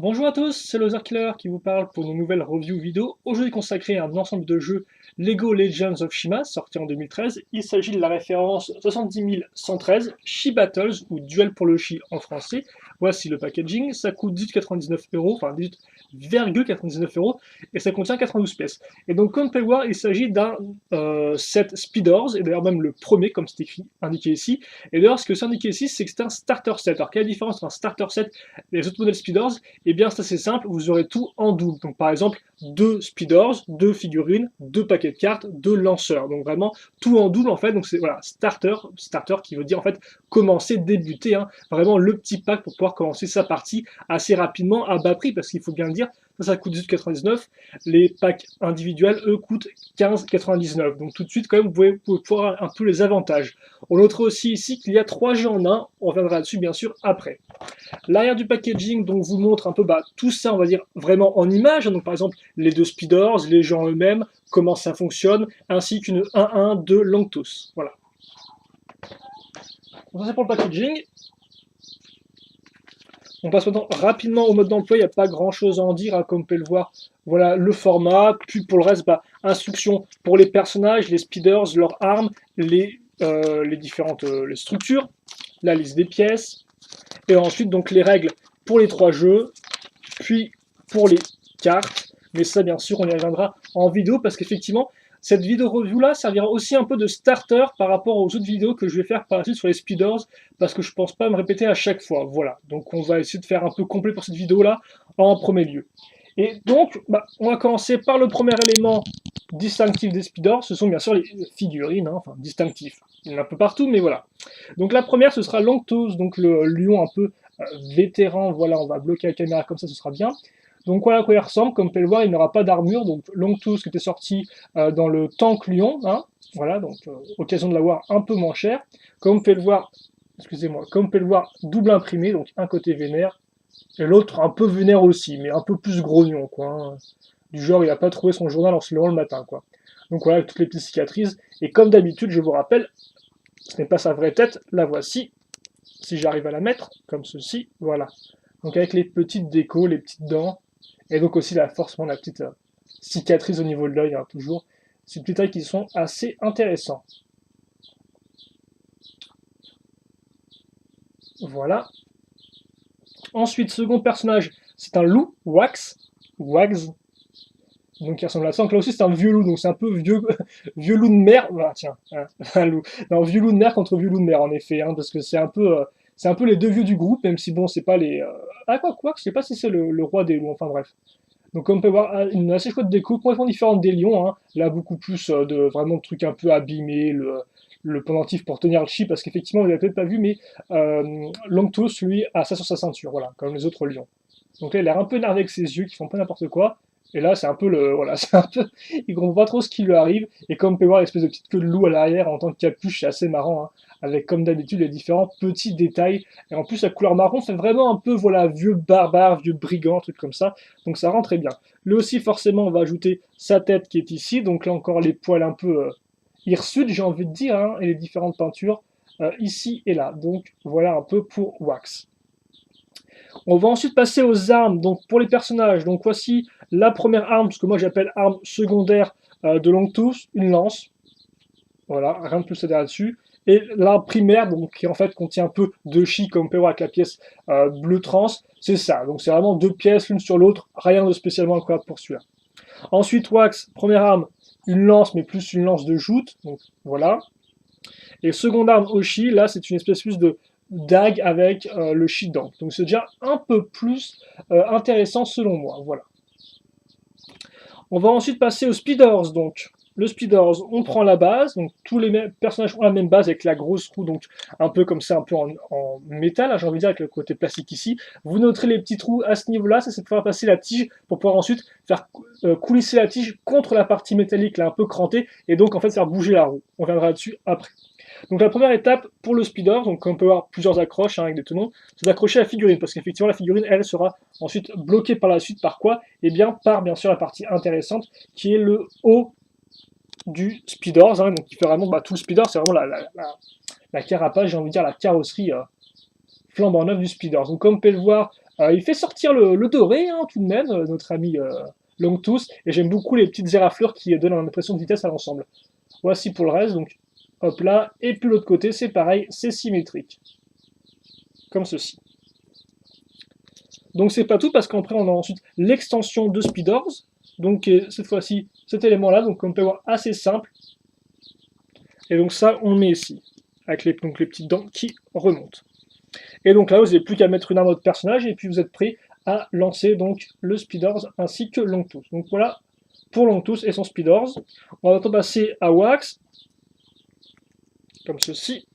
Bonjour à tous, c'est Loser Killer qui vous parle pour une nouvelle review vidéo, aujourd'hui consacrée à un ensemble de jeux Lego Legends of Shima, sorti en 2013. Il s'agit de la référence 70 113, Shi Battles, ou Duel pour le Shi en français. Voici le packaging, ça coûte 18,99€, enfin 18,99€, et ça contient 92 pièces. Et donc comme vous pouvez le voir, il s'agit d'un set Speedors, et d'ailleurs même le premier, comme c'est écrit, indiqué ici. Et d'ailleurs ce que c'est indiqué ici, c'est que c'est un starter set. Alors quelle est la différence entre un starter set et les autres modèles Speedors? Eh bien, c'est assez simple, vous aurez tout en double. Donc, par exemple, 2 speeders, 2 figurines, 2 paquets de cartes, 2 lanceurs. Donc, vraiment, tout en double, en fait. Donc, c'est voilà, starter qui veut dire, en fait, commencer, débuter. Hein. Vraiment, le petit pack pour pouvoir commencer sa partie assez rapidement à bas prix, parce qu'il faut bien le dire, ça coûte 18,99. Les packs individuels, eux, coûtent 15,99. Donc, tout de suite, quand même, vous pouvez voir un peu les avantages. On notera aussi ici qu'il y a 3 jeux en un. On reviendra dessus, bien sûr, après. L'arrière du packaging donc vous montre un peu tout ça, on va dire vraiment en images. Donc par exemple les deux speeders, les gens eux-mêmes, comment ça fonctionne, ainsi qu'une 1-1 de Longtos. Voilà. Donc ça c'est pour le packaging. On passe maintenant rapidement au mode d'emploi, il n'y a pas grand chose à en dire, hein, comme vous pouvez le voir. Voilà le format, puis pour le reste, instructions pour les personnages, les speeders, leurs armes, les différentes les structures, la liste des pièces, et ensuite donc les règles pour les 3 jeux, puis pour les cartes, mais ça bien sûr on y reviendra en vidéo parce qu'effectivement cette vidéo review là servira aussi un peu de starter par rapport aux autres vidéos que je vais faire par la suite sur les speeders parce que je pense pas me répéter à chaque fois. Voilà, donc on va essayer de faire un peu complet pour cette vidéo là en premier lieu. Et donc on va commencer par le premier élément distinctif des speeders, ce sont bien sûr les figurines, hein, enfin distinctifs. Il y en a un peu partout, mais voilà. Donc la première ce sera Longtos, donc le lion un peu vétéran. Voilà, on va bloquer la caméra comme ça, ce sera bien. Donc voilà à quoi il ressemble, comme vous pouvez le voir, il n'aura pas d'armure, donc Longtooth qui était sorti dans le Tank Lion, hein, voilà, donc occasion de l'avoir un peu moins cher. Comme vous pouvez le voir, excusez-moi, comme vous pouvez le voir, double imprimé, donc un côté vénère, et l'autre un peu vénère aussi, mais un peu plus grognon, quoi. Hein. Du genre, il n'a pas trouvé son journal en se levant le matin, quoi. Donc voilà, toutes les petites cicatrices, et comme d'habitude, je vous rappelle, ce n'est pas sa vraie tête, la voici, si j'arrive à la mettre, comme ceci, voilà. Donc avec les petites décos, les petites dents, et donc aussi forcément la petite cicatrice au niveau de l'œil, hein, toujours. Ces petits détails qui sont assez intéressants. Voilà. Ensuite, second personnage, c'est un loup, Wags, donc il ressemble à ça. Donc là aussi c'est un vieux loup, donc c'est un peu vieux, vieux loup de mer. Ah, tiens, un loup. Non, vieux loup de mer contre vieux loup de mer en effet, hein, parce que c'est un peu les deux vieux du groupe, même si bon c'est pas les. Ah quoi, je sais pas si c'est le roi des loups. Enfin bref. Donc comme on peut voir, une assez chouette déco, complètement différente des lions. Hein. Là, beaucoup plus de vraiment de trucs un peu abîmés, le pendentif pour tenir le chi, parce qu'effectivement, vous n'avez peut-être pas vu, mais Longtos, lui, a ça sur sa ceinture, voilà, comme les autres lions. Donc là, il a l'air un peu énervé avec ses yeux, qui font pas n'importe quoi. Et là, c'est un peu voilà, c'est un peu, il comprend pas trop ce qui lui arrive. Et comme on peut voir, l'espèce de petite queue de loup à l'arrière en tant que capuche, c'est assez marrant, hein, avec comme d'habitude les différents petits détails. Et en plus, la couleur marron fait vraiment un peu, voilà, vieux barbare, vieux brigand, truc comme ça. Donc ça rend très bien. Lui aussi, forcément, on va ajouter sa tête qui est ici. Donc là encore, les poils un peu hirsutes, j'ai envie de dire, hein, et les différentes peintures ici et là. Donc voilà un peu pour Wax. On va ensuite passer aux armes, donc pour les personnages. Donc voici la première arme, ce que moi j'appelle arme secondaire de Longtooth, une lance. Voilà, rien de plus à dire là-dessus. Et l'arme primaire, donc qui en fait contient un peu de chi, comme on peut voir avec la pièce bleu trans, c'est ça. Donc c'est vraiment deux pièces l'une sur l'autre, rien de spécialement incroyable pour celui-là. Ensuite, Wax, première arme, une lance, mais plus une lance de joute. Donc voilà. Et seconde arme, Oshi, là c'est une espèce plus de dague avec le chi dedans. Donc c'est déjà un peu plus intéressant selon moi. Voilà. On va ensuite passer aux speeders. Donc le speeders, on prend la base. Donc tous les personnages ont la même base avec la grosse roue, donc un peu comme ça, un peu en métal, hein, j'ai envie de dire avec le côté plastique ici. Vous noterez les petits trous à ce niveau-là, c'est de pouvoir passer la tige pour pouvoir ensuite faire coulisser la tige contre la partie métallique là un peu crantée et donc en fait faire bouger la roue. On reviendra dessus après. Donc la première étape pour le speeder, donc comme on peut voir plusieurs accroches hein, avec des tenons, c'est d'accrocher la figurine, parce qu'effectivement la figurine, elle, sera ensuite bloquée par la suite par quoi? Eh bien par bien sûr la partie intéressante, qui est le haut du speeder, hein, donc qui fait vraiment tout le speeder, c'est vraiment la carapace, j'ai envie de dire la carrosserie flambant neuve du speeder. Donc comme vous pouvez le voir, Il fait sortir le doré, hein, tout de même, notre ami Longtooth, et j'aime beaucoup les petites éraflures qui donnent une impression de vitesse à l'ensemble. Voici pour le reste, donc hop là, et puis l'autre côté, c'est pareil, c'est symétrique, comme ceci. Donc c'est pas tout, parce qu'après on a ensuite l'extension de Speeders, donc cette fois-ci, cet élément-là, donc on peut voir assez simple, et donc ça, on le met ici, avec les petites dents qui remontent. Et donc là, vous n'avez plus qu'à mettre une arme à votre personnage, et puis vous êtes prêt à lancer donc le Speeders ainsi que Longtooth. Donc voilà pour Longtooth et son Speeders. On va maintenant passer à Wax, comme ceci.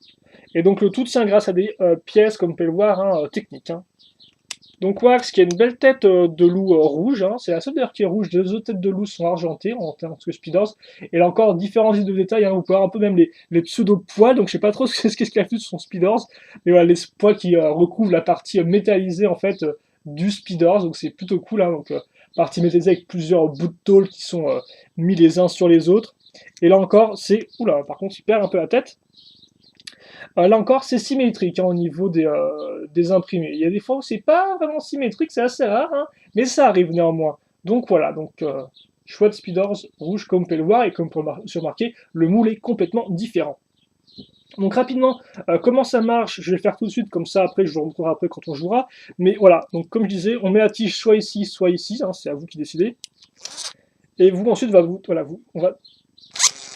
Et donc le tout tient grâce à des pièces, comme vous pouvez le voir, hein, techniques. Hein. Donc Wax qui a une belle tête de loup rouge, hein. C'est la seule d'ailleurs qui est rouge, les autres têtes de loup sont argentées en termes de Speeders. Et là encore, différents idées de détails, hein. Vous pouvez voir un peu même les pseudo-poils, donc je sais pas trop ce qu'il a fait sur son Speeders, mais voilà, les poils qui recouvrent la partie métallisée en fait du Speeders, donc c'est plutôt cool, hein. Donc partie métallisée avec plusieurs bouts de tôle qui sont mis les uns sur les autres. Et là encore, c'est... Oula, par contre, il perd un peu la tête. Là encore, c'est symétrique hein, au niveau des imprimés. Il y a des fois où c'est pas vraiment symétrique, c'est assez rare, hein, mais ça arrive néanmoins. Donc voilà, donc chouette Speeders rouge comme vous pouvez le voir, et comme vous pouvez se remarquer, le moule est complètement différent. Donc rapidement, comment ça marche? Je vais le faire tout de suite, comme ça après je vous montrerai après quand on jouera. Mais voilà, donc comme je disais, on met la tige soit ici, hein, c'est à vous qui décidez. Et vous ensuite, on va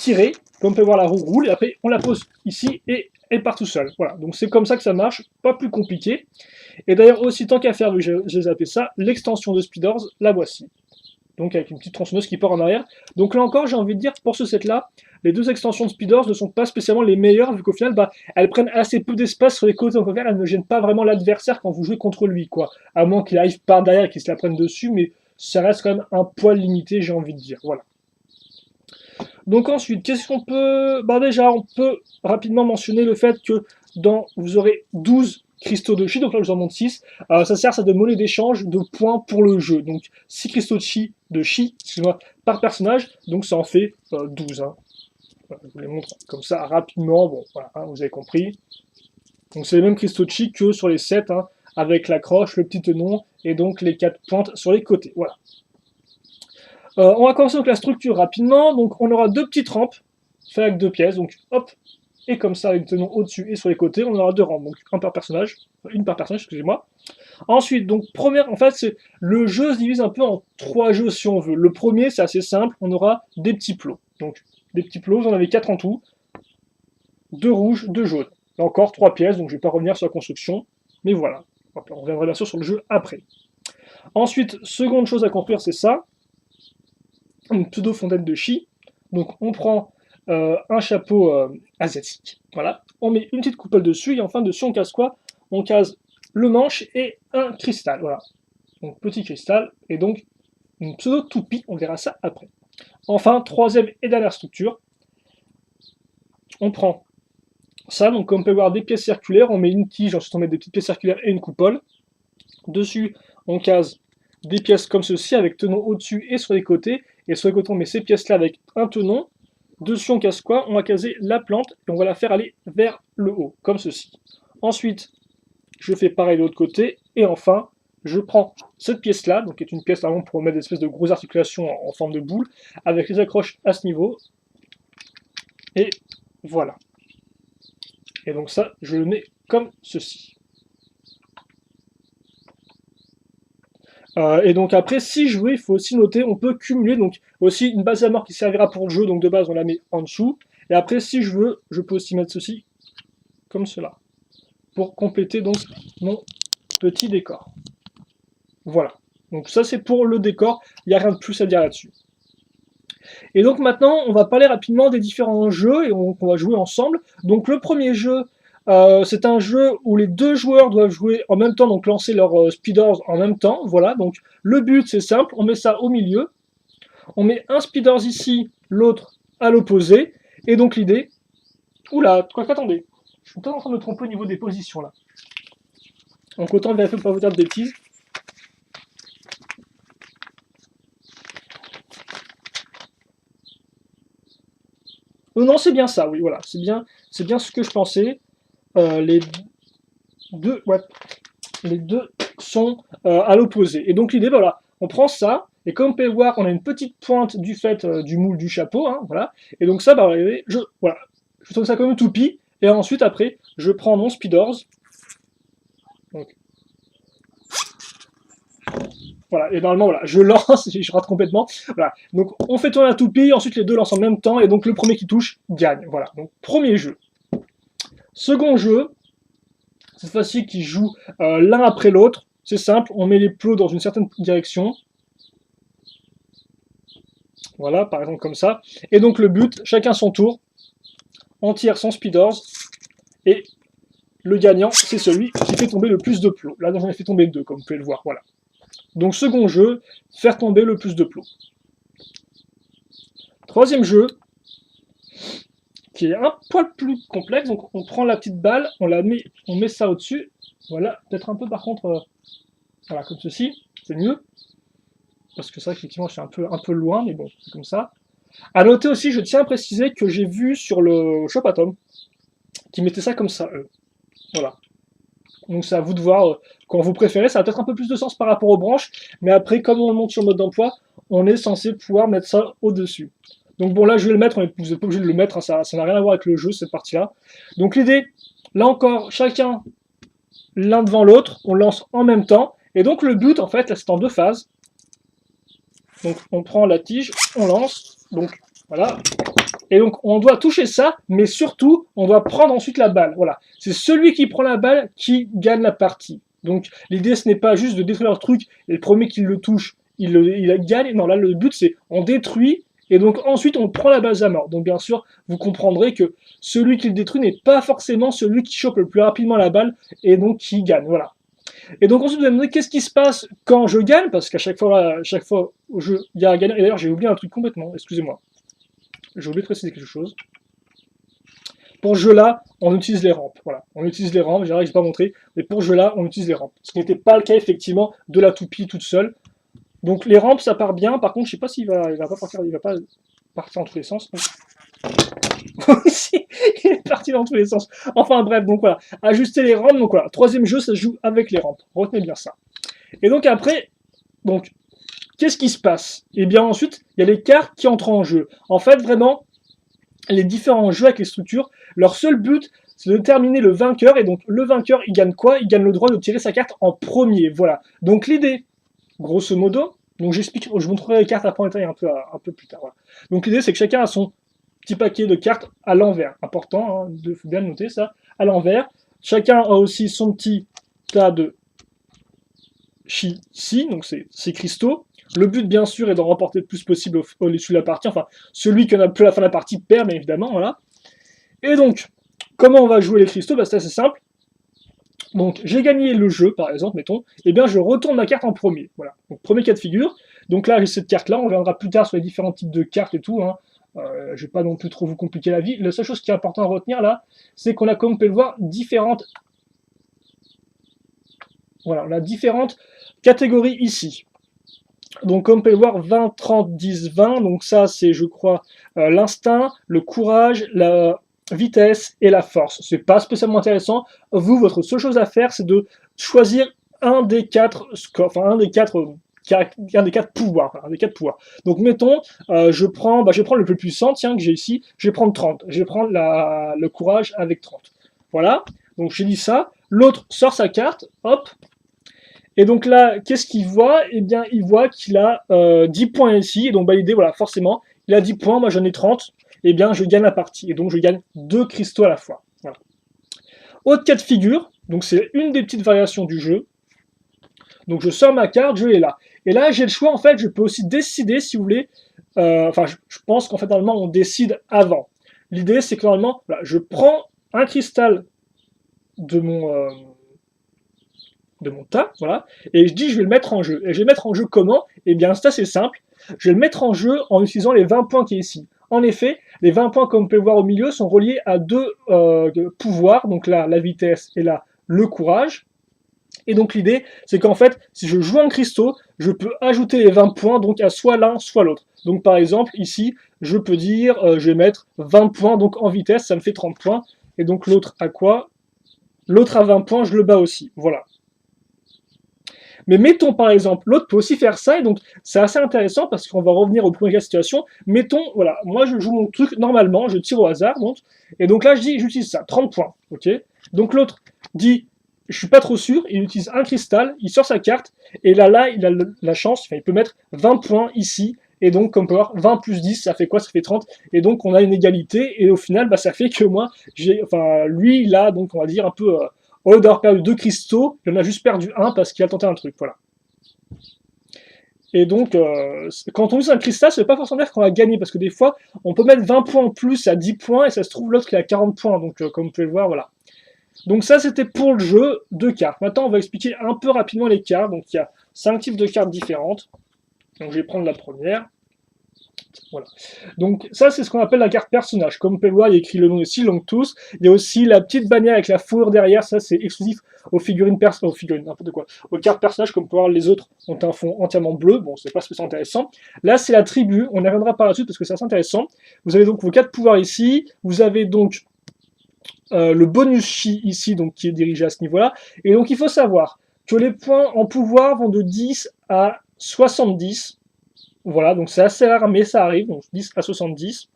tirer, comme on peut voir la roue roule, et après on la pose ici et elle part tout seul. Voilà, donc c'est comme ça que ça marche, pas plus compliqué. Et d'ailleurs aussi, tant qu'à faire, vu que j'ai zappé ça, l'extension de Speeders, la voici. Donc avec une petite tronçonneuse qui part en arrière. Donc là encore, j'ai envie de dire, pour ce set-là, les deux extensions de Speeders ne sont pas spécialement les meilleures, vu qu'au final, bah, elles prennent assez peu d'espace sur les côtés, donc au final, elles ne gênent pas vraiment l'adversaire quand vous jouez contre lui, quoi. À moins qu'il arrive par derrière et qu'il se la prenne dessus, mais ça reste quand même un poil limité, j'ai envie de dire, voilà. Donc ensuite, qu'est-ce qu'on peut... Bah déjà, on peut rapidement mentionner le fait que vous aurez 12 cristaux de chi, donc là je vous en montre 6, ça sert à de monnaie d'échange de points pour le jeu. Donc 6 cristaux de chi par personnage, donc ça en fait 12. Hein. Voilà, je vous les montre comme ça rapidement, bon voilà, hein, vous avez compris. Donc c'est les mêmes cristaux de chi que sur les 7, hein, avec la croche, le petit tenon, et donc les 4 pointes sur les côtés, voilà. On va commencer donc la structure rapidement. Donc on aura deux petites rampes faites avec deux pièces. Donc hop, et comme ça avec le tenon au-dessus et sur les côtés, on aura deux rampes. Donc une par personnage, excusez-moi. Ensuite, donc première, en fait, le jeu se divise un peu en trois jeux si on veut. Le premier, c'est assez simple, on aura des petits plots. Donc des petits plots, vous en avez 4 en tout. 2 rouges, 2 jaunes. Et encore 3 pièces, donc je ne vais pas revenir sur la construction. Mais voilà. On reviendra bien sûr sur le jeu après. Ensuite, seconde chose à construire, c'est ça. Une pseudo-fontaine de chi. Donc on prend un chapeau asiatique, voilà. On met une petite coupole dessus, et enfin dessus on case quoi? On case le manche et un cristal, voilà. Donc petit cristal, et donc une pseudo-toupie, on verra ça après. Enfin, troisième et dernière structure, on prend ça, donc comme on peut voir des pièces circulaires, on met une tige, ensuite on met des petites pièces circulaires et une coupole. Dessus, on case des pièces comme ceci, avec tenon au-dessus et sur les côtés, et sur les côtés on met ces pièces-là avec un tenon. Dessus on casse quoi? On va caser la plante, et on va la faire aller vers le haut, comme ceci. Ensuite, je fais pareil de l'autre côté, et enfin, je prends cette pièce-là, donc qui est une pièce vraiment pour mettre des espèces de grosses articulations en forme de boule, avec les accroches à ce niveau, et voilà. Et donc ça, je le mets comme ceci. Et donc après, si jouer, il faut aussi noter, on peut cumuler, donc aussi une base à mort qui servira pour le jeu, donc de base on la met en dessous, et après si je veux, je peux aussi mettre ceci, comme cela, pour compléter donc mon petit décor. Voilà, donc ça c'est pour le décor, il n'y a rien de plus à dire là-dessus. Et donc maintenant, on va parler rapidement des différents jeux, et on va jouer ensemble. Donc le premier jeu, c'est un jeu où les deux joueurs doivent jouer en même temps, donc lancer leur speeders en même temps, voilà, donc le but c'est simple, on met ça au milieu, on met un speeders ici, l'autre à l'opposé, et donc l'idée... Oula, quoi qu'attendez, je suis peut-être en train de me tromper au niveau des positions là. Donc autant vérifier pour pas vous dire de bêtises. Non, c'est bien ça, oui, voilà, c'est bien ce que je pensais. Les deux sont à l'opposé. Et donc l'idée, voilà, on prend ça, et comme on peut le voir, on a une petite pointe du fait du moule du chapeau, hein, voilà. Et donc ça, bah, regardez, voilà, je trouve ça comme une toupie, et ensuite, après, je prends mon Speedors. Donc, voilà, et normalement, voilà, je lance, je rate complètement. Voilà, donc on fait tourner la toupie, ensuite les deux lancent en même temps, et donc le premier qui touche gagne. Voilà, donc premier jeu. Second jeu, cette fois-ci qui joue l'un après l'autre. C'est simple, on met les plots dans une certaine direction. Voilà, par exemple comme ça. Et donc le but, chacun son tour, on tire son Speedors, et le gagnant, c'est celui qui fait tomber le plus de plots. Là, j'en ai fait tomber 2, comme vous pouvez le voir, voilà. Donc second jeu, faire tomber le plus de plots. Troisième jeu, qui est un poil plus complexe, donc on prend la petite balle, on met ça au-dessus, voilà, peut-être un peu par contre, voilà, comme ceci, c'est mieux, parce que c'est vrai qu'effectivement je suis un peu loin, mais bon, c'est comme ça. À noter aussi, je tiens à préciser que j'ai vu sur le Shop Atom, qui mettait ça comme ça, voilà. Donc c'est à vous de voir quand vous préférez, ça a peut-être un peu plus de sens par rapport aux branches, mais après, comme on le monte sur le mode d'emploi, on est censé pouvoir mettre ça au-dessus. Donc bon, là je vais le mettre, vous n'êtes pas obligé de le mettre, hein, ça n'a rien à voir avec le jeu, cette partie-là. Donc l'idée, là encore, chacun l'un devant l'autre, on lance en même temps, et donc le but, en fait, là c'est en 2 phases. Donc on prend la tige, on lance, donc voilà. Et donc on doit toucher ça, mais surtout, on doit prendre ensuite la balle. Voilà, c'est celui qui prend la balle qui gagne la partie. Donc l'idée, ce n'est pas juste de détruire le truc, et le premier qui le touche, il gagne. Non, là le but c'est on détruit, et donc ensuite on prend la balle à mort. Donc bien sûr, vous comprendrez que celui qui le détruit n'est pas forcément celui qui chope le plus rapidement la balle, et donc qui gagne. Voilà. Et donc ensuite vous allez me demander qu'est-ce qui se passe quand je chaque fois au jeu, il y a un gagnant. Et d'ailleurs j'ai oublié un truc complètement, excusez-moi. J'ai oublié de préciser quelque chose. Pour ce jeu-là, on utilise les rampes. Voilà, on utilise les rampes, je n'ai pas montré, mais pour ce jeu-là, on utilise les rampes. Ce qui n'était pas le cas effectivement de la toupie toute seule. Donc les rampes, ça part bien. Par contre, je ne sais pas s'il va pas partir en tous les sens. Il est parti dans tous les sens. Enfin bref, donc voilà, ajuster les rampes. Donc voilà, troisième jeu, ça se joue avec les rampes. Retenez bien ça. Et donc après, donc qu'est-ce qui se passe? Et bien ensuite, il y a les cartes qui entrent en jeu. En fait, vraiment, les différents jeux avec les structures, leur seul but, c'est de déterminer le vainqueur. Et donc, le vainqueur, il gagne quoi? Il gagne le droit de tirer sa carte en premier. Voilà. Donc, l'idée, grosso modo, donc j'explique, je vous montrerai les cartes après en détail un peu plus tard. Voilà. Donc, l'idée, c'est que chacun a son petit paquet de cartes à l'envers. Important, hein, faut bien noter ça, à l'envers. Chacun a aussi son petit tas de chi ici, donc c'est cristaux. Le but, bien sûr, est d'en remporter le plus possible au-dessus de la partie. Enfin, celui qui en a plus à la fin de la partie perd, bien évidemment. Voilà. Et donc, comment on va jouer les cristaux? Bah, c'est assez simple. Donc, j'ai gagné le jeu, par exemple, mettons. Et bien, je retourne ma carte en premier. Voilà. Donc, premier cas de figure. Donc là, j'ai cette carte-là. On reviendra plus tard sur les différents types de cartes et tout. Hein. Je ne vais pas non plus trop vous compliquer la vie. La seule chose qui est importante à retenir, là, c'est qu'on a, comme vous pouvez le voir, différentes... Voilà, on a différentes catégories ici. Donc comme vous pouvez le voir, 20, 30, 10, 20, donc ça c'est je crois l'instinct, le courage, la vitesse et la force. C'est pas spécialement intéressant. Vous, votre seule chose à faire, c'est de choisir un des 4 scores, enfin un des 4 pouvoirs. Donc mettons, je vais prendre le plus puissant, tiens, que j'ai ici, je vais prendre 30. Je vais prendre le courage avec 30. Voilà, donc j'ai dit ça. L'autre sort sa carte, hop. Et donc là, qu'est-ce qu'il voit? Eh bien, il voit qu'il a 10 points ici. Et donc, bah, l'idée, voilà, forcément, il a 10 points, moi j'en ai 30. Eh bien, je gagne la partie. Et donc, je gagne 2 cristaux à la fois. Voilà. Autre cas de figure, donc c'est une des petites variations du jeu. Donc, je sors ma carte, je l'ai là. Et là, j'ai le choix, en fait, je peux aussi décider, si vous voulez. Enfin, je pense qu'en fait, normalement, on décide avant. L'idée, c'est que normalement, voilà, je prends un cristal de mon tas, voilà, et je dis je vais le mettre en jeu. Et je vais le mettre en jeu comment? Eh bien, c'est assez simple. Je vais le mettre en jeu en utilisant les 20 points qui est ici. En effet, les 20 points, comme vous pouvez le voir au milieu, sont reliés à 2 pouvoirs, donc là, la vitesse et là, le courage. Et donc l'idée, c'est qu'en fait, si je joue en cristaux, je peux ajouter les 20 points donc à soit l'un, soit l'autre. Donc par exemple, ici, je peux dire, je vais mettre 20 points donc en vitesse, ça me fait 30 points. Et donc l'autre à quoi? L'autre à 20 points, je le bats aussi. Voilà. Mais mettons par exemple, l'autre peut aussi faire ça, et donc c'est assez intéressant parce qu'on va revenir au premier cas de situation. Mettons, voilà, moi je joue mon truc normalement, je tire au hasard, donc, et donc là je dis, j'utilise ça, 30 points, ok. Donc l'autre dit, je suis pas trop sûr, il utilise un cristal, il sort sa carte, et là il a la chance, enfin, il peut mettre 20 points ici, et donc comme power, 20 plus 10, ça fait quoi? Ça fait 30, et donc on a une égalité, et au final, bah, ça fait que moi, enfin, lui, il a donc, on va dire, un peu, au lieu d'avoir perdu 2 cristaux, il en a juste perdu un parce qu'il a tenté un truc, voilà. Et donc, quand on use un cristal, ça veut pas forcément dire qu'on va gagner, parce que des fois, on peut mettre 20 points en plus à 10 points, et ça se trouve, l'autre, il a 40 points, donc comme vous pouvez le voir, voilà. Donc ça, c'était pour le jeu de cartes. Maintenant, on va expliquer un peu rapidement les cartes. Donc il y a 5 types de cartes différentes. Donc je vais prendre la première. Voilà. Donc ça, c'est ce qu'on appelle la carte personnage. Comme vous pouvez le voir, il y a écrit le nom ici, Longtooth. Il y a aussi la petite bannière avec la fourrure derrière. Ça, c'est exclusif aux figurines n'importe quoi. Aux cartes personnages, comme vous pouvez voir, les autres ont un fond entièrement bleu. Bon, c'est pas spécialement intéressant. Là, c'est la tribu. On y reviendra par la suite parce que c'est assez intéressant. Vous avez donc vos 4 pouvoirs ici. Vous avez donc le bonus chi ici, donc qui est dirigé à ce niveau-là. Et donc il faut savoir que les points en pouvoir vont de 10 à 70. Voilà, donc c'est assez rare, mais ça arrive, donc 10 à 70.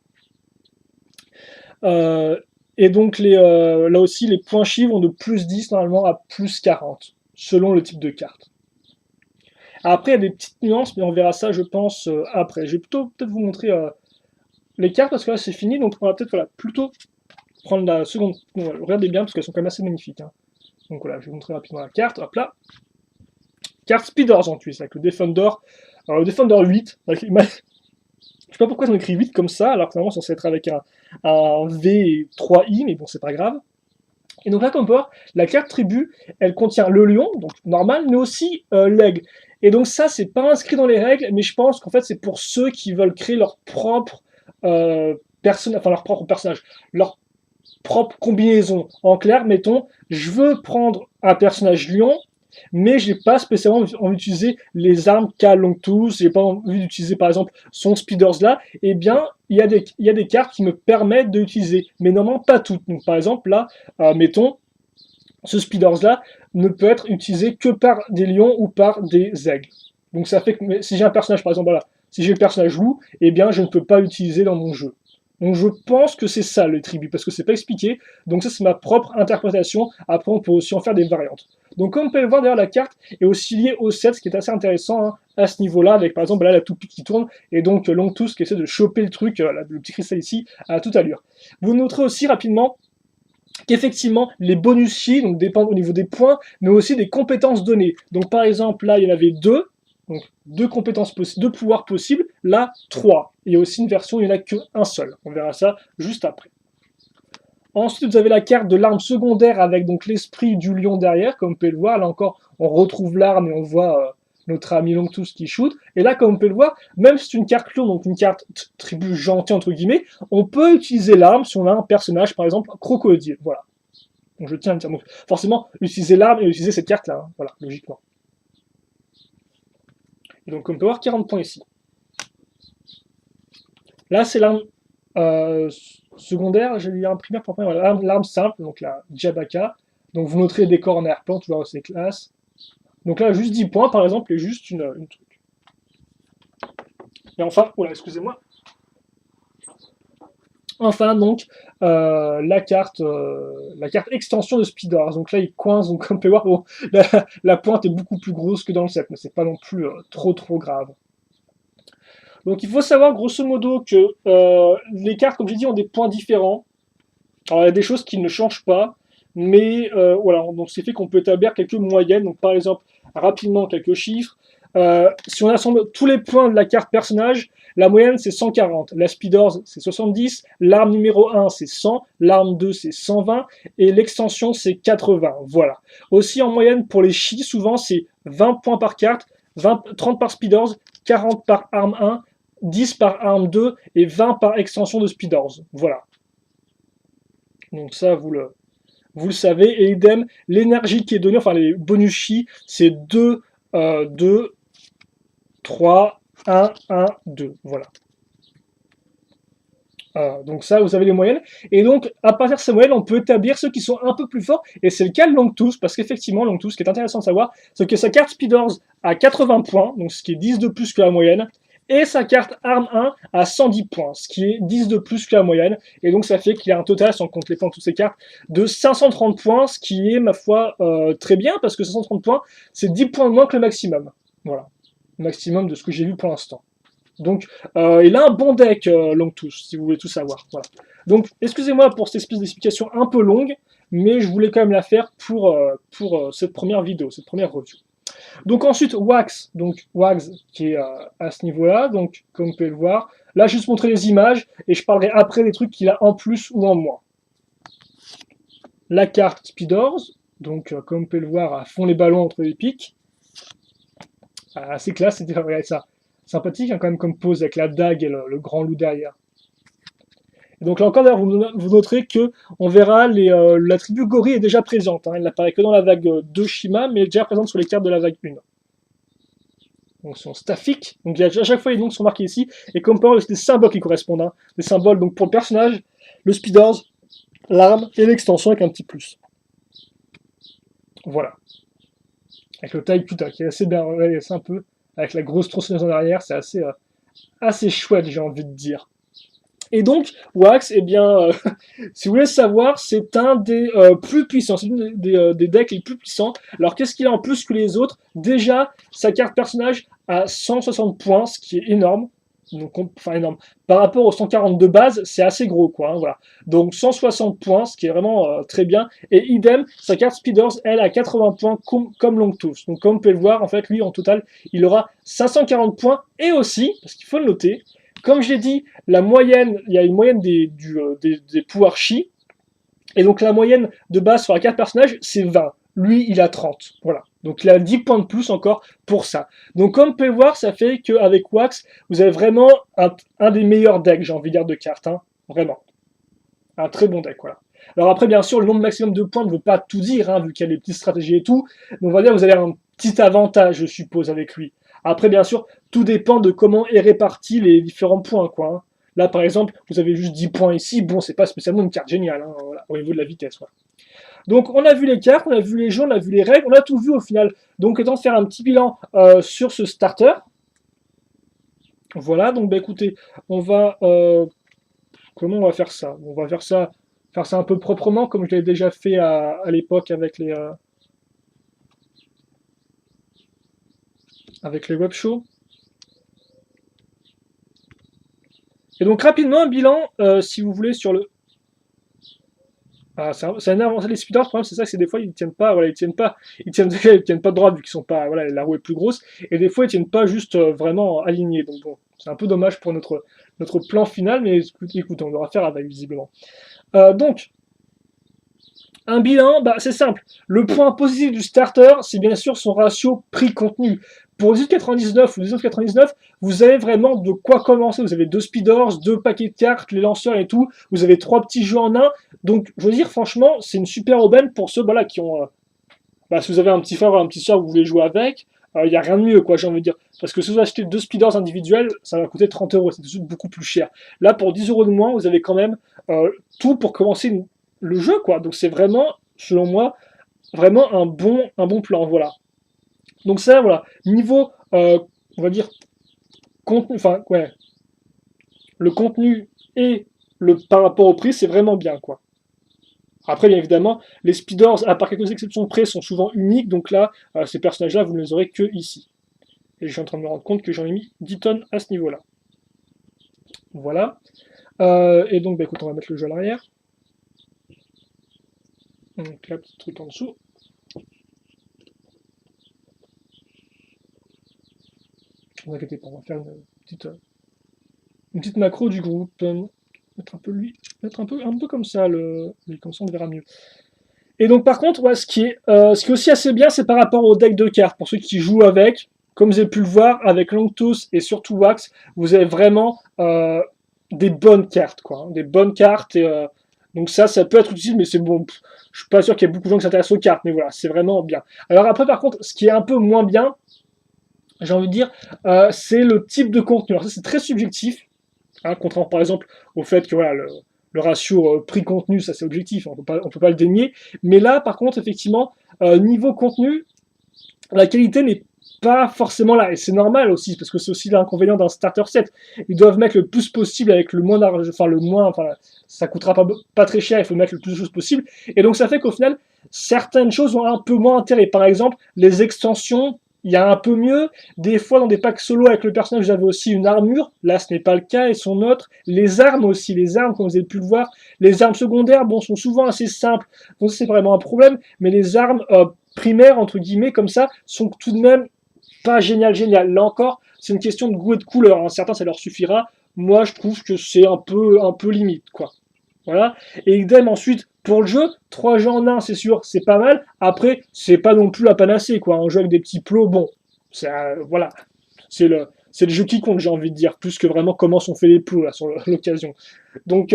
Et donc là aussi, les points chi vont de plus 10 normalement à plus 40, selon le type de carte. Après, il y a des petites nuances, mais on verra ça, je pense, après. Je vais peut-être vous montrer les cartes, parce que là, c'est fini, donc on va peut-être plutôt prendre la seconde. Regardez bien, parce qu'elles sont quand même assez magnifiques. Hein. Donc voilà, je vais vous montrer rapidement la carte. Hop là. Carte Speeders en plus, avec le Defender. Alors le Defender 8. Je sais pas pourquoi ils ont écrit 8 comme ça, alors que normalement c'est censé être avec un V3I, mais bon, c'est pas grave. Et donc là, comme on peut voir, la carte tribu, elle contient le lion, donc normal, mais aussi l'aigle. Et donc ça, c'est pas inscrit dans les règles, mais je pense qu'en fait, c'est pour ceux qui veulent créer leur propre leur propre personnage, leur propre combinaison. En clair, mettons, je veux prendre un personnage lion, mais j'ai pas spécialement envie d'utiliser les armes qu'a Longtooth, j'ai pas envie d'utiliser par exemple son Speeders là, eh bien il y a des cartes qui me permettent d'utiliser, mais normalement pas toutes. Donc par exemple là, mettons, ce Speeders là ne peut être utilisé que par des lions ou par des aigles. Donc ça fait que si j'ai un personnage par exemple voilà, si j'ai le personnage loup, eh bien je ne peux pas l'utiliser dans mon jeu. Donc je pense que c'est ça le tribut, parce que c'est pas expliqué. Donc ça c'est ma propre interprétation. Après on peut aussi en faire des variantes. Donc comme vous pouvez le voir d'ailleurs la carte est aussi liée au set, ce qui est assez intéressant hein, à ce niveau-là, avec par exemple là la toupie qui tourne, et donc Longtooth qui essaie de choper le truc, le petit cristal ici, à toute allure. Vous noterez aussi rapidement qu'effectivement les bonus chi donc dépendent au niveau des points, mais aussi des compétences données. Donc par exemple là il y en avait deux. Donc, deux compétences possibles, deux pouvoirs possibles, là, 3. Il y a aussi une version où il n'y en a qu'un seul. On verra ça juste après. Ensuite, vous avez la carte de l'arme secondaire avec donc l'esprit du lion derrière, comme vous pouvez le voir. Là encore, on retrouve l'arme et on voit notre ami Longtooth qui shoot. Et là, comme vous pouvez le voir, même si c'est une carte lion, donc une carte tribu gentille entre guillemets, on peut utiliser l'arme si on a un personnage, par exemple, crocodile. Voilà. Donc je tiens à le dire. Donc forcément, utiliser l'arme et utiliser cette carte-là. Hein. Voilà, logiquement. Et donc on peut voir 40 points ici. Là, c'est l'arme secondaire, j'ai eu un primaire pour voilà, l'arme simple, donc la Jabaka. Donc vous noterez des décors en arrière-plan, tu vois, c'est classe. Donc là, juste 10 points, par exemple, et juste une truc. Et enfin, voilà, excusez-moi. Enfin, donc, la carte extension de Speeders. Donc là, il coince, donc comme on peut voir, bon, la pointe est beaucoup plus grosse que dans le set, mais c'est pas non plus trop grave. Donc il faut savoir grosso modo que les cartes, comme j'ai dit, ont des points différents. Alors il y a des choses qui ne changent pas, mais voilà, donc c'est fait qu'on peut établir quelques moyennes. Donc par exemple, rapidement quelques chiffres. Si on assemble tous les points de la carte personnage, la moyenne c'est 140, la Speeders c'est 70, l'arme numéro 1 c'est 100, l'arme 2 c'est 120 et l'extension c'est 80. Voilà. Aussi en moyenne pour les chi, souvent c'est 20 points par carte, 30 par Speeders, 40 par arme 1, 10 par arme 2 et 20 par extension de Speeders. Voilà. Donc ça, vous le savez. Et idem, l'énergie qui est donnée, enfin les bonus chi, c'est 2, 2, 3, 1, 1, 2. Voilà. Donc ça, vous avez les moyennes. Et donc, à partir de ces moyennes, on peut établir ceux qui sont un peu plus forts. Et c'est le cas de Longtooth, parce qu'effectivement, Longtooth, ce qui est intéressant de savoir, c'est que sa carte Speeders a 80 points, donc ce qui est 10 de plus que la moyenne. Et sa carte Arme 1 a 110 points, ce qui est 10 de plus que la moyenne. Et donc ça fait qu'il a un total, si on compte les points de toutes ces cartes, de 530 points, ce qui est, ma foi, très bien, parce que 530 points, c'est 10 points de moins que le maximum. Voilà. Le maximum de ce que j'ai vu pour l'instant. Donc, il a un bon deck, Longtooth, si vous voulez tout savoir. Voilà. Donc, excusez-moi pour cette espèce d'explication un peu longue, mais je voulais quand même la faire pour cette première vidéo, cette première review. Donc ensuite, Wax qui est à ce niveau-là, donc comme vous pouvez le voir. Là, je vais juste montrer les images, et je parlerai après des trucs qu'il a en plus ou en moins. La carte Speeders, donc comme vous pouvez le voir, à fond les ballons entre les pics. Assez classe, c'était regardez ça. Sympathique hein, quand même comme pose avec la dague et le grand loup derrière. Et donc là encore d'ailleurs vous noterez que on verra la tribu Gorille est déjà présente. Hein. Elle n'apparaît que dans la vague 2 Shima, mais elle est déjà présente sur les cartes de la vague 1. Donc son staffique, donc à chaque fois les noms sont marqués ici, et comme par exemple des symboles qui correspondent. Hein. Des symboles donc pour le personnage, le speeders, l'arme et l'extension avec un petit plus. Voilà. Avec le taille putain qui est assez bien, c'est un peu, avec la grosse tronçonneuse en arrière, c'est assez chouette j'ai envie de dire. Et donc, Wax, eh bien, si vous voulez savoir, c'est un des plus puissants, c'est une des decks les plus puissants. Alors, qu'est-ce qu'il a en plus que les autres? Déjà, sa carte personnage a 160 points, ce qui est énorme. Donc, enfin, énorme. Par rapport aux 140 de base, c'est assez gros, quoi. Hein, voilà. Donc, 160 points, ce qui est vraiment très bien. Et idem, sa carte Speeders, elle, a 80 points comme Longtooth. Donc, comme vous pouvez le voir, en fait, lui, en total, il aura 540 points. Et aussi, parce qu'il faut le noter, comme j'ai dit, la moyenne, il y a une moyenne des pouvoirs chi, et donc la moyenne de base sur la carte personnage, c'est 20. Lui, il a 30. Voilà. Donc il a 10 points de plus encore pour ça. Donc comme vous pouvez voir, ça fait qu'avec Wax, vous avez vraiment un des meilleurs decks, j'ai envie de dire, de cartes. Hein. Vraiment. Un très bon deck, voilà. Alors après, bien sûr, le nombre maximum de points ne veut pas tout dire, hein, vu qu'il y a les petites stratégies et tout. Donc on va dire que vous avez un petit avantage, je suppose, avec lui. Après, bien sûr, tout dépend de comment est réparti les différents points, quoi. Hein. Là, par exemple, vous avez juste 10 points ici. Bon, c'est pas spécialement une carte géniale, hein, voilà, au niveau de la vitesse. Voilà. Donc, on a vu les cartes, on a vu les jeux, on a vu les règles, on a tout vu au final. Donc, étant de faire un petit bilan sur ce starter. Voilà, donc, bah, écoutez, on va... comment on va faire ça? On va faire ça un peu proprement, comme je l'ai déjà fait à l'époque avec les web shows. Et donc rapidement un bilan, si vous voulez, sur le... Ah, ça énerve les speeders, le problème c'est ça, c'est des fois ils tiennent pas, voilà, ils tiennent pas droit vu qu'ils sont pas, voilà, la roue est plus grosse, et des fois ils tiennent pas juste vraiment alignés, donc bon, c'est un peu dommage pour notre plan final, mais écoute, on devra faire avec visiblement. Donc, un bilan, bah, c'est simple. Le point positif du starter, c'est bien sûr son ratio prix-contenu. Pour 18,99 ou 19,99, vous avez vraiment de quoi commencer. Vous avez 2 speeders, 2 paquets de cartes, les lanceurs et tout. Vous avez 3 petits jeux en un. Donc, je veux dire, franchement, c'est une super aubaine pour ceux qui ont... si vous avez un petit frère ou un petit soeur que vous voulez jouer avec, il n'y a rien de mieux, quoi, j'ai envie de dire. Parce que si vous achetez 2 speeders individuels, ça va coûter 30 €. C'est tout de suite beaucoup plus cher. Là, pour 10 € de moins, vous avez quand même tout pour commencer le jeu, quoi. Donc, c'est vraiment, selon moi, vraiment un bon plan, voilà. Donc ça, voilà, niveau, on va dire, contenu, enfin, ouais, le contenu et par rapport au prix, c'est vraiment bien, quoi. Après, bien évidemment, les speeders, à part quelques exceptions près, sont souvent uniques, donc là, ces personnages-là, vous ne les aurez que ici. Et je suis en train de me rendre compte que j'en ai mis 10 tonnes à ce niveau-là. Voilà. Et donc, bah, écoute, on va mettre le jeu à l'arrière. Donc là, petit truc en dessous. Ne vous inquiétez pas, on va faire une petite macro du groupe. Mettre un peu lui, mettre un peu comme ça, comme ça on verra mieux. Et donc par contre, ouais, ce qui est aussi assez bien, c'est par rapport au deck de cartes. Pour ceux qui jouent avec, comme vous avez pu le voir, avec Longtooth et surtout Wax, vous avez vraiment des bonnes cartes, quoi. Hein, des bonnes cartes. Et, donc ça peut être utile, mais c'est bon. Je suis pas sûr qu'il y ait beaucoup de gens qui s'intéressent aux cartes, mais voilà, c'est vraiment bien. Alors après, par contre, ce qui est un peu moins bien, j'ai envie de dire, c'est le type de contenu. Alors ça, c'est très subjectif. Hein, contrairement par exemple au fait que voilà, le ratio prix-contenu, ça c'est objectif, on peut pas le dénier. Mais là, par contre, effectivement, niveau contenu, la qualité n'est pas forcément là. Et c'est normal aussi, parce que c'est aussi l'inconvénient d'un starter set. Ils doivent mettre le plus possible avec le moins d'argent, enfin, ça coûtera pas très cher, il faut mettre le plus de choses possible. Et donc ça fait qu'au final, certaines choses ont un peu moins intérêt. Par exemple, les extensions, il y a un peu mieux. Des fois, dans des packs solo avec le personnage, j'avais aussi une armure. Là, ce n'est pas le cas, elles sont neutres. Les armes aussi, les armes, comme vous avez pu le voir, les armes secondaires, bon, sont souvent assez simples. Donc c'est vraiment un problème. Mais les armes primaires, entre guillemets, comme ça, sont tout de même pas génial. Là encore, c'est une question de goût et de couleur. Hein. Certains, ça leur suffira. Moi, je trouve que c'est un peu limite, quoi. Voilà. Et idem ensuite pour le jeu, 3 jeux en 1, c'est sûr, c'est pas mal. Après, c'est pas non plus la panacée, quoi. Un jeu avec des petits plots, bon, voilà, c'est le jeu qui compte, j'ai envie de dire, plus que vraiment comment sont faits les plots là sur l'occasion. Donc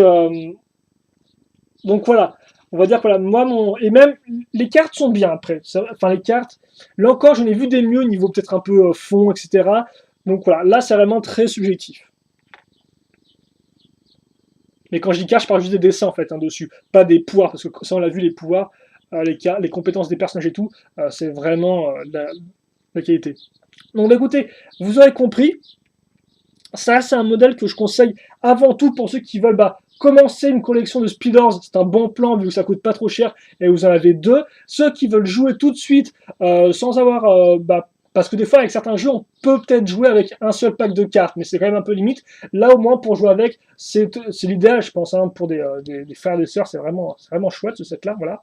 donc voilà, on va dire que voilà, moi et même les cartes sont bien après. Enfin les cartes, là encore, j'en ai vu des mieux niveau peut-être un peu fond, etc. Donc voilà, là c'est vraiment très subjectif. Mais quand je dis carte, je parle juste des dessins en fait hein, dessus, pas des pouvoirs, parce que ça on l'a vu, les pouvoirs, les compétences des personnages et tout, c'est vraiment la qualité. Donc bah, écoutez, vous aurez compris, ça c'est un modèle que je conseille avant tout pour ceux qui veulent commencer une collection de speeders, c'est un bon plan vu que ça coûte pas trop cher et vous en avez deux. Ceux qui veulent jouer tout de suite sans avoir parce que des fois, avec certains jeux, on peut peut-être jouer avec un seul pack de cartes, mais c'est quand même un peu limite. Là, au moins, pour jouer avec, c'est l'idéal, je pense, hein, pour des frères et des sœurs, c'est vraiment chouette ce set-là, voilà.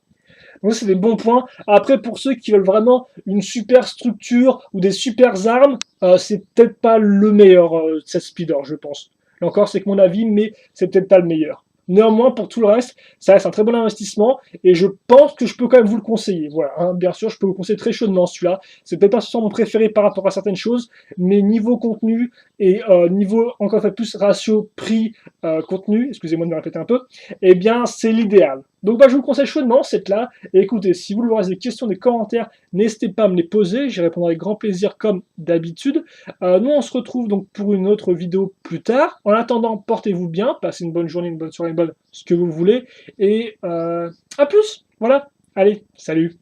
Donc, c'est des bons points. Après, pour ceux qui veulent vraiment une super structure ou des super armes, c'est peut-être pas le meilleur set speeder, je pense. Et encore, c'est que mon avis, mais c'est peut-être pas le meilleur. Néanmoins, pour tout le reste, ça reste un très bon investissement et je pense que je peux quand même vous le conseiller. Voilà, hein, bien sûr, je peux vous conseiller très chaudement celui-là. C'est peut-être pas forcément mon préféré par rapport à certaines choses, mais niveau contenu et niveau, encore une fois plus, ratio prix-contenu, excusez-moi de me répéter un peu, eh bien, c'est l'idéal. Donc, je vous le conseille chaudement, cette là. Et écoutez, si vous voulez avoir des questions, des commentaires, n'hésitez pas à me les poser. J'y répondrai avec grand plaisir, comme d'habitude. Nous, on se retrouve donc pour une autre vidéo plus tard. En attendant, portez-vous bien, passez une bonne journée, une bonne soirée, ce que vous voulez. Et à plus. Voilà. Allez, salut.